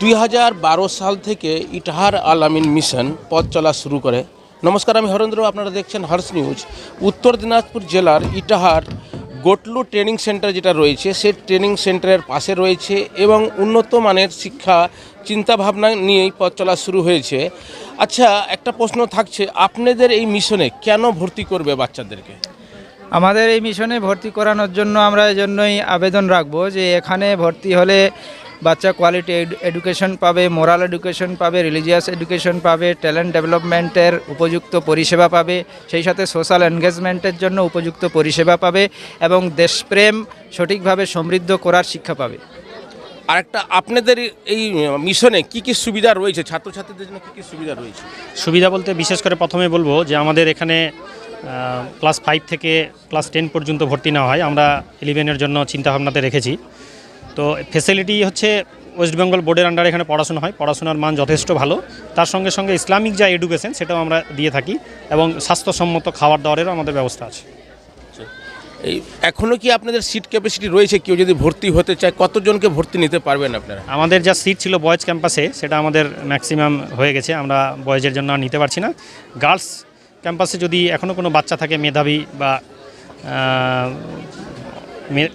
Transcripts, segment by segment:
2012 সাল থেকে ইটাহার আল আমিন মিশন পথ চলা শুরু করে। নমস্কার, আমি হরেন্দ্র, আপনারা দেখছেন হর্ষ নিউজ। উত্তর দিনাজপুর জেলার ইটাহার গোটলু ট্রেনিং সেন্টার যেটা রয়েছে, সেই ট্রেনিং সেন্টারের পাশে রয়েছে এবং উন্নত মানের শিক্ষা চিন্তাভাবনা নিয়েই পথ চলা শুরু হয়েছে। আচ্ছা, একটা প্রশ্ন থাকছে, আপনাদের এই মিশনে কেন ভর্তি করবে বাচ্চাদেরকে? আমাদের এই মিশনে ভর্তি করানোর জন্য আমরা এই জন্যই আবেদন রাখবো যে এখানে ভর্তি হলে বাচ্চা কোয়ালিটি এডুকেশন পাবে, মোরাল এডুকেশন পাবে, রিলিজিয়াস এডুকেশন পাবে, ট্যালেন্ট ডেভেলপমেন্টের উপযুক্ত পরিষেবা পাবে, সেই সাথে সোশ্যাল এনগেজমেন্টের জন্য উপযুক্ত পরিষেবা পাবে এবং দেশপ্রেম সঠিকভাবে সমৃদ্ধ করার শিক্ষা পাবে। আরেকটা, আপনাদের এই মিশনে কি কি সুবিধা রয়েছে, ছাত্রছাত্রীদের জন্য কি কি সুবিধা রয়েছে? সুবিধা বলতে বিশেষ করে প্রথমে বলবো যে আমাদের এখানে ক্লাস 5 থেকে ক্লাস 10 পর্যন্ত ভর্তি নেওয়া হয়। আমরা 11-এর জন্য চিন্তাভাবনাতে রেখেছি। তো ফেসিলিটি হচ্ছে ওয়েস্ট বেঙ্গল বোর্ডের আন্ডারে এখানে পড়াশোনা হয়, পড়াশোনার মান যথেষ্ট ভালো। তার সঙ্গে সঙ্গে ইসলামিক যা এডুকেশন সেটাও আমরা দিয়ে থাকি এবং স্বাস্থ্যসম্মত খাবার দাবারেরও আমাদের ব্যবস্থা আছে। এই এখনও কি আপনাদের সিট ক্যাপাসিটি রয়েছে? কেউ যদি ভর্তি হতে চায় কতজনকে ভর্তি নিতে পারবেন আপনারা? আমাদের যা সিট ছিল বয়েজ ক্যাম্পাসে সেটা আমাদের ম্যাক্সিমাম হয়ে গেছে, আমরা বয়েজের জন্য আর নিতে পারছি না। গার্লস ক্যাম্পাসে যদি এখনও কোনো বাচ্চা থাকে মেধাবী বা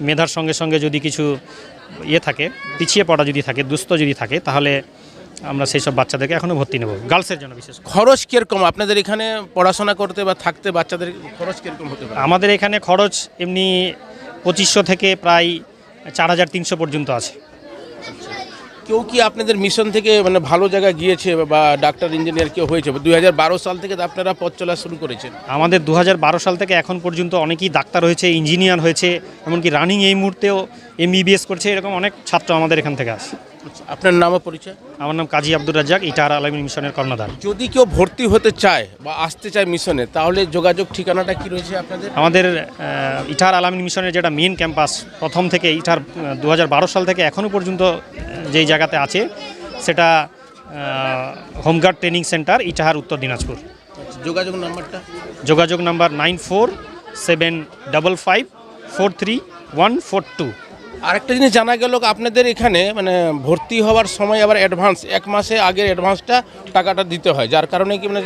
মেধার সঙ্গে সঙ্গে যদি কিছু থাকে, পিছিয়ে পড়া যদি থাকে, দুস্থ যদি থাকে, তাহলে আমরা সেই সব বাচ্চাদেরকে এখনও ভর্তি নেব, গার্লসের জন্য বিশেষ। খরচ কীরকম আপনাদের এখানে পড়াশোনা করতে বা থাকতে বাচ্চাদের খরচ কীরকম হতে পারে? আমাদের এখানে খরচ এমনি 2500 থেকে প্রায় 4300 পর্যন্ত আছে। কেউ কি আপনাদের মিশন থেকে মানে ভালো জায়গায় গিয়েছে বা ডাক্তার ইঞ্জিনিয়ার কেউ হয়েছে? 2012 সাল থেকে আপনারা পথ চলা শুরু করেছেন। আমাদের 2012 সাল থেকে এখন পর্যন্ত অনেকেই ডাক্তার হয়েছে, ইঞ্জিনিয়ার হয়েছে, এমনকি রানিং এই মুহূর্তেও MBBS করছে, এরকম অনেক ছাত্র আমাদের এখান থেকে আসে। আপনার নাম ও পরিচয়? আমার নাম কাজী আব্দুর রাজ্জাক, ইটাহার আল আমিন মিশনের কর্ণধার। যদি কেউ ভর্তি হতে চায় বা আসতে চায় মিশনে, তাহলে যোগাযোগ ঠিকানাটা কি রয়েছে আপনাদের? আমাদের ইটাহার আল আমিন মিশনের যেটা মেন ক্যাম্পাস, প্রথম থেকে ইটাহার 2012 সাল থেকে এখনও পর্যন্ত যেই জায়গাতে আছে সেটা হোমগার্ড ট্রেনিং সেন্টার, ইটাহার, উত্তর দিনাজপুর। যোগাযোগ নাম্বারটা? যোগাযোগ নাম্বার 9475431142। আরেকটা জিনিস জানা গেল, আপনাদের এখানে মানে ভর্তি হওয়ার সময় আবার অ্যাডভান্স 1 মাসে আগের অ্যাডভান্সটা টাকাটা দিতে হয়, যার কারণে কি মানে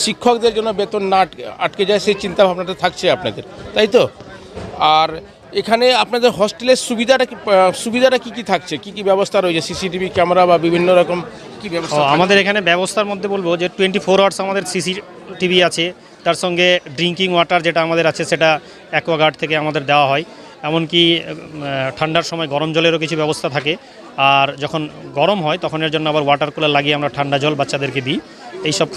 শিক্ষকদের জন্য বেতন না আটকে যায়, সেই চিন্তা ভাবনাটা থাকছে আপনাদের, তাই তো? আর এখানে আপনাদের হোস্টেলের সুবিধাটা কি থাকছে, কি ব্যবস্থা রয়েছে? CCTV ক্যামেরা বা বিভিন্ন রকম কি ব্যবস্থা? আমাদের এখানে ব্যবস্থার মধ্যে বলবো যে 24 আওয়ার্স আমাদের CCTV আছে, তার সঙ্গে ড্রিঙ্কিং ওয়াটার যেটা আমাদের আছে সেটা অ্যাকোয়াগার্ড থেকে আমাদের দেওয়া হয়। এমনকি ঠান্ডার সময় গরম জলেরও কিছু ব্যবস্থা থাকে, আর যখন গরম হয় তখন এর জন্য আবার ওয়াটার কুলার লাগিয়ে আমরা ঠান্ডা জল বাচ্চাদেরকে দিই। এইসব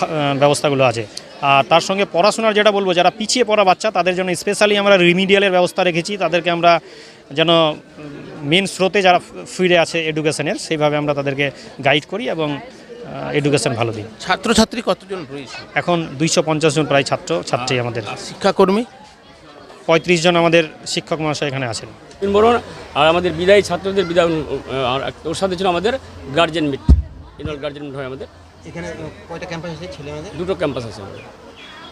ব্যবস্থাগুলো আছে। আর তার সঙ্গে পড়াশোনার যেটা বলবো, যারা পিছিয়ে পড়া বাচ্চা তাদের জন্য স্পেশালি আমরা রিমিডিয়ালের ব্যবস্থা রেখেছি। তাদেরকে আমরা যেন মেন স্রোতে যারা ফিরে আছে এডুকেশনের, সেইভাবে আমরা তাদেরকে গাইড করি এবং এডুকেশন ভালো দিই। ছাত্রছাত্রী কতজন রয়েছে এখন? 250 জন প্রায় ছাত্রছাত্রী আমাদের। শিক্ষাকর্মী 35 জন আমাদের শিক্ষক মহাশয় এখানে আছেন। বরং আর আমাদের বিদায়ী ছাত্রদের বিদায়, ওর সাথে ছিল আমাদের guardian meet, annual guardian meet হয় আমাদের। এখানে কয়টা ক্যাম্পাস আছে ছেলে মেয়েদের? 2টো ক্যাম্পাস আছে আমাদের,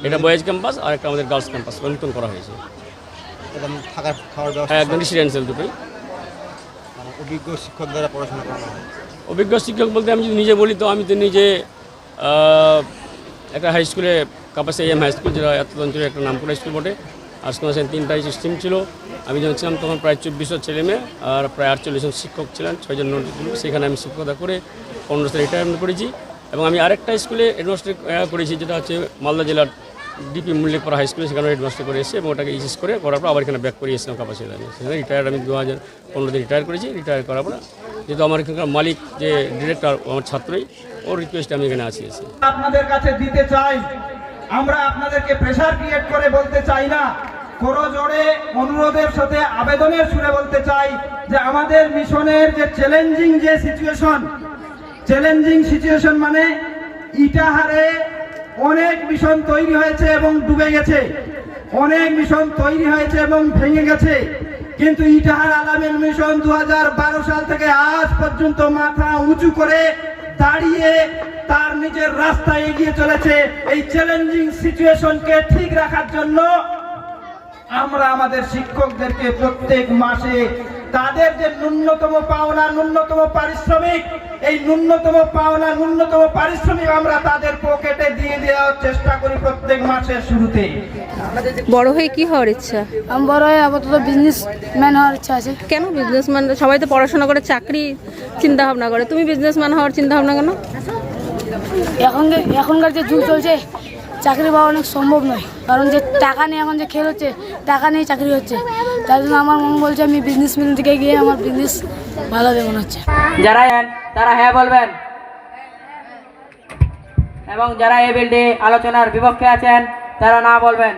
এটা বয়েজ ক্যাম্পাস আর একটা আমাদের গার্লস ক্যাম্পাস নতুন করা হয়েছে। একদম থাকার খাওয়ার ব্যবস্থা? হ্যাঁ, একদম রেসিডেন্সিয়াল দুটোই। অভিজ্ঞ শিক্ষক দ্বারা পড়াশোনা করানো হয়? অভিজ্ঞ শিক্ষক বলতে আমি যদি নিজে বলি তো আমি তো নিজে একটা হাই স্কুলে, কাপাসি AM হাই স্কুল, যেটা এত অঞ্চলে একটা নামকরা স্কুল বটে। আর স্কুল 3টা স্ট্রিম ছিল। আমি যখন ছিলাম তখন প্রায় 2400 ছেলে মেয়ে আর প্রায় 48 জন শিক্ষক ছিলেন, 6 জন নোট। সেখানে আমি শিক্ষকতা করে 15 সালে রিটায়ারমেন্ট করেছি। এবং আমি আরেকটা স্কুলে হেডমাস্টার করেছি, যেটা হচ্ছে মালদা জেলার DP মল্লিকপাড়া হাই স্কুলে, সেখানে হেডমাস্টার করে এসে এবং ওটাকে ইসিস করে করার পর আবার এখানে ব্যাক করে এসেছিলাম কাপাসি। সেখানে রিটায়ার আমি 2015 রিটায়ার করেছি। রিটায়ার করার পর যেহেতু আমার এখানকার মালিক যে ডিরেক্টর আমার ছাত্রই, ওর রিকোয়েস্টে আমি এখানে আছি। আপনাদের কাছে দিতে চাই, আমরা আপনাদেরকে প্রেসার ক্রিয়েট করে বলতে চাই না, করজোড়ে অনুরোধের সাথে আবেদনের সুরে বলতে চাই যে আমাদের মিশনের যে চ্যালেঞ্জিং সিচুয়েশন মানে ইটাহারে অনেক মিশন তৈরি হয়েছে এবং ডুবে গেছে, অনেক মিশন তৈরি হয়েছে এবং ভেঙে গেছে, কিন্তু ইটাহার আল আমিন মিশন 2012 সাল থেকে আজ পর্যন্ত মাথা উঁচু করে দাঁড়িয়ে তার নিজের রাস্তায় এগিয়ে চলেছে। এই চ্যালেঞ্জিং সিচুয়েশনকে ঠিক রাখার জন্য আমরা আমাদের শিক্ষকদেরকে প্রত্যেক মাসে তাদের যে ন্যূনতম পাওনা, ন্যূনতম পারিশ্রমিক, এই ন্যূনতম পাওনা, ন্যূনতম পারিশ্রমিক আমরা তাদের পকেটে দিয়ে দেওয়ার চেষ্টা করি প্রত্যেক মাসের শুরুতে। বড় হয়ে কি হওয়ার ইচ্ছা? আমি বড় হয়ে আপাতত বিজনেসম্যান হওয়ার ইচ্ছা আছে। কেন বিজনেসম্যান? সবাই তো পড়াশোনা করে চাকরি চিন্তা ভাবনা করে, তুমি বিজনেসম্যান হওয়ার চিন্তা ভাবনা কেন? এখনকার যে যুগ চলছে, চাকরি পাওয়া অনেক সম্ভব নয়, কারণ যে টাকা নেই, এখন যে খেল হচ্ছে, টাকা নেই চাকরি হচ্ছে। তাই জন্য আমার মন বলছে আমি বিজনেসম্যান দিকে গিয়ে আমার বিজনেস ভালো হবে মনে হচ্ছে। যারা তারা হ্যাঁ বলবেন, এবং যারা এই বিলটি আলোচনার বিপক্ষে আছেন তারা না বলবেন।